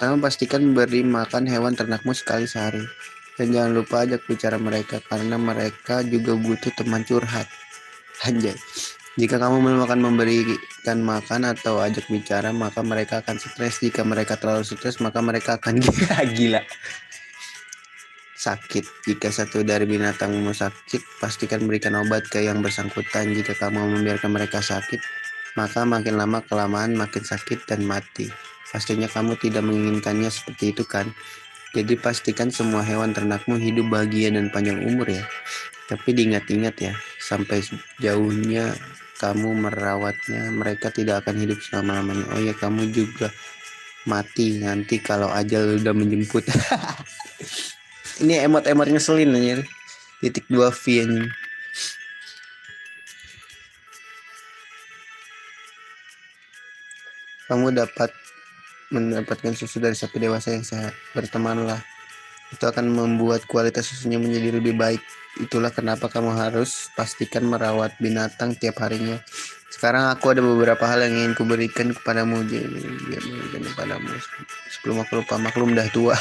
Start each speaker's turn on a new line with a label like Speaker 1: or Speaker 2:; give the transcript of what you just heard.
Speaker 1: Pertama, pastikan beri makan hewan ternakmu sekali sehari. Dan jangan lupa ajak bicara mereka, karena mereka juga butuh teman curhat. Anjay. Jika kamu belum akan memberikan makan atau ajak bicara, maka mereka akan stres. Jika mereka terlalu stres, maka mereka akan gila. Sakit. Jika satu dari binatangmu sakit, pastikan berikan obat ke yang bersangkutan. Jika kamu membiarkan mereka sakit, maka makin lama kelamaan makin sakit dan mati. Pastinya kamu tidak menginginkannya seperti itu kan? Jadi pastikan semua hewan ternakmu hidup bahagia dan panjang umur ya. Tapi diingat-ingat ya, sampai jauhnya kamu merawatnya, mereka tidak akan hidup selama-lamanya. Oh ya, kamu juga mati nanti kalau ajal udah menjemput. Ini emot-emot ngeselin aja. Titik 2 V anjing. Kamu dapat mendapatkan susu dari sapi dewasa yang sehat. Bertemanlah. Itu akan membuat kualitas susunya menjadi lebih baik. Itulah kenapa kamu harus pastikan merawat binatang tiap harinya. Sekarang aku ada beberapa hal yang ingin kuberikan kepadamu. Sebelum aku lupa, maklum dah tua.